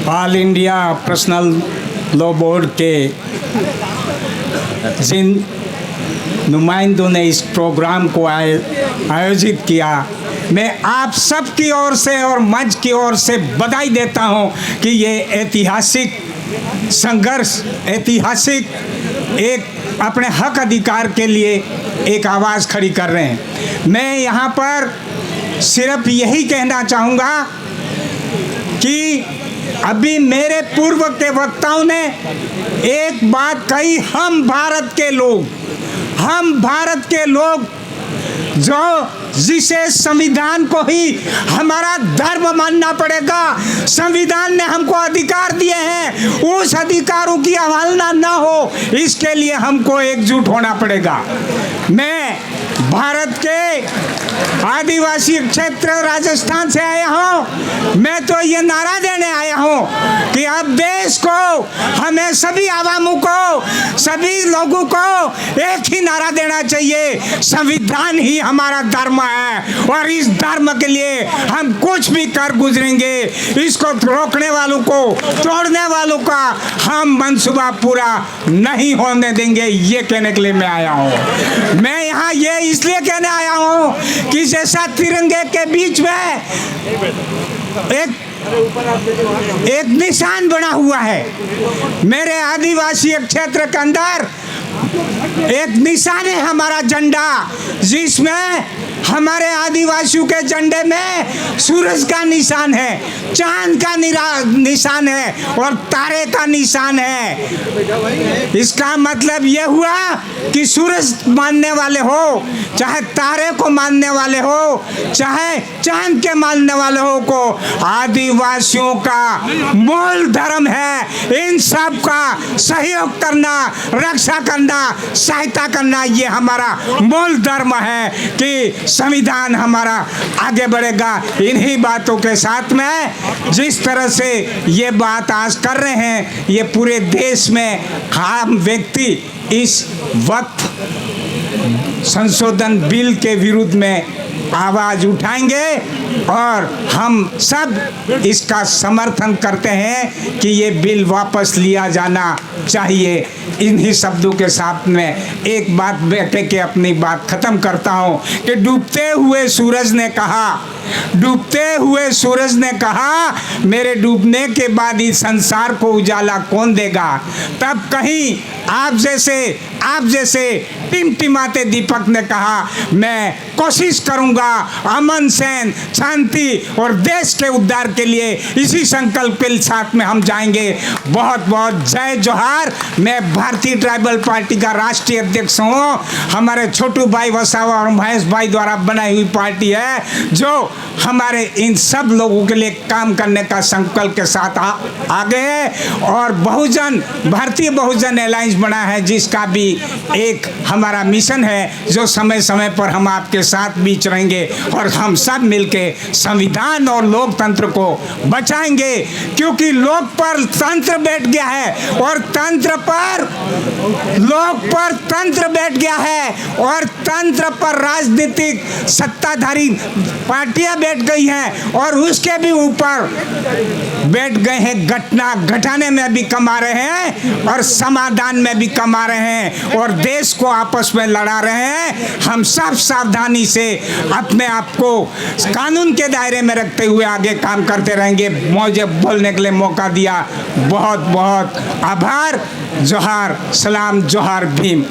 All India personal law board के जिन नुमाइंदों ने इस प्रोग्राम को आयोजित किया, मैं आप सब की ओर से और मंच की ओर से बधाई देता हूं कि ये ऐतिहासिक संघर्ष, ऐतिहासिक एक अपने हक अधिकार के लिए एक आवाज़ खड़ी कर रहे हैं। मैं यहाँ पर सिर्फ यही कहना चाहूँगा कि अभी मेरे पूर्व के वक्ताओं ने एक बात कही, हम भारत के लोग जो जिसे संविधान को ही हमारा धर्म मानना पड़ेगा, संविधान ने हमको अधिकार दिए हैं, उस अधिकारों की अवहेलना ना हो, इसके लिए हमको एकजुट होना पड़ेगा। मैं भारत के आदिवासी क्षेत्र राजस्थान से आया हूँ। मैं तो ये नारा देने आया हूँ कि अब देश को, हमें सभी आवामों को, सभी लोगों को एक ही नारा देना चाहिए, संविधान ही हमारा धर्म है और इस धर्म के लिए हम कुछ भी कर गुजरेंगे। इसको रोकने वालों को, तोड़ने वालों का हम मंसूबा पूरा नहीं होने देंगे, ये कहने के लिए मैं आया हूँ। मैं यहाँ ये इसलिए कहने आया हूँ कि जैसा तिरंगे के बीच में एक निशान बना हुआ है, मेरे आदिवासी क्षेत्र के अंदर एक निशान है हमारा झंडा, जिसमें हमारे आदिवासियों के झंडे में सूरज का निशान है, चांद का निशान है और तारे का निशान है। इसका मतलब यह हुआ कि सूरज मानने वाले हो, चाहे तारे को मानने वाले हो, चाहे चांद के मानने वाले हो, को आदिवासियों का मूल धर्म है। इन सब का सहयोग करना, रक्षा करना, सहायता करना, ये हमारा मूल धर्म है कि संविधान हमारा आगे बढ़ेगा। इन्हीं बातों के साथ में जिस तरह से ये बात आज कर रहे हैं, ये पूरे देश में आम व्यक्ति इस वक्त संशोधन बिल के विरुद्ध में आवाज़ उठाएंगे और हम सब इसका समर्थन करते हैं कि ये बिल वापस लिया जाना चाहिए। इन्हीं शब्दों के साथ में एक बात बैठे के अपनी बात ख़त्म करता हूँ कि डूबते हुए सूरज ने कहा, मेरे डूबने के बाद इस संसार को उजाला कौन देगा। तब कहीं आप जैसे टिमटिमाते दीपक ने कहा, मैं कोशिश करूंगा अमन, सैन, शांति और देश के उद्धार के लिए, इसी संकल्प के साथ में हम जाएंगे। बहुत बहुत जय जोहार। मैं भारतीय ट्राइबल पार्टी का राष्ट्रीय अध्यक्ष हूँ। हमारे छोटू भाई वसावा और महेश भाई द्वारा बनाई हुई पार्टी है, जो हमारे इन सब लोगों के लिए काम करने का संकल्प के साथ आगे है। और भारतीय बहुजन अलायंस बना है, जिसका भी एक हमारा मिशन है, जो समय समय पर हम आपके साथ बीच रहेंगे और हम सब मिलके संविधान और लोकतंत्र को बचाएंगे। क्योंकि लोक पर तंत्र बैठ गया है और तंत्र पर लोक पर तंत्र बैठ गया है और तंत्र पर राजनीतिक सत्ताधारी पार्टियां बैठ गई हैं और उसके भी ऊपर बैठ गए हैं, घटना घटाने में भी कमा रहे हैं और समाधान में भी कमा रहे हैं और देश को आपस में लड़ा रहे हैं। हम सब सावधानी से अपने आप को कानून के दायरे में रखते हुए आगे काम करते रहेंगे। मुझे बोलने के लिए मौका दिया, बहुत बहुत आभार। जोहार, सलाम, जोहार भीम।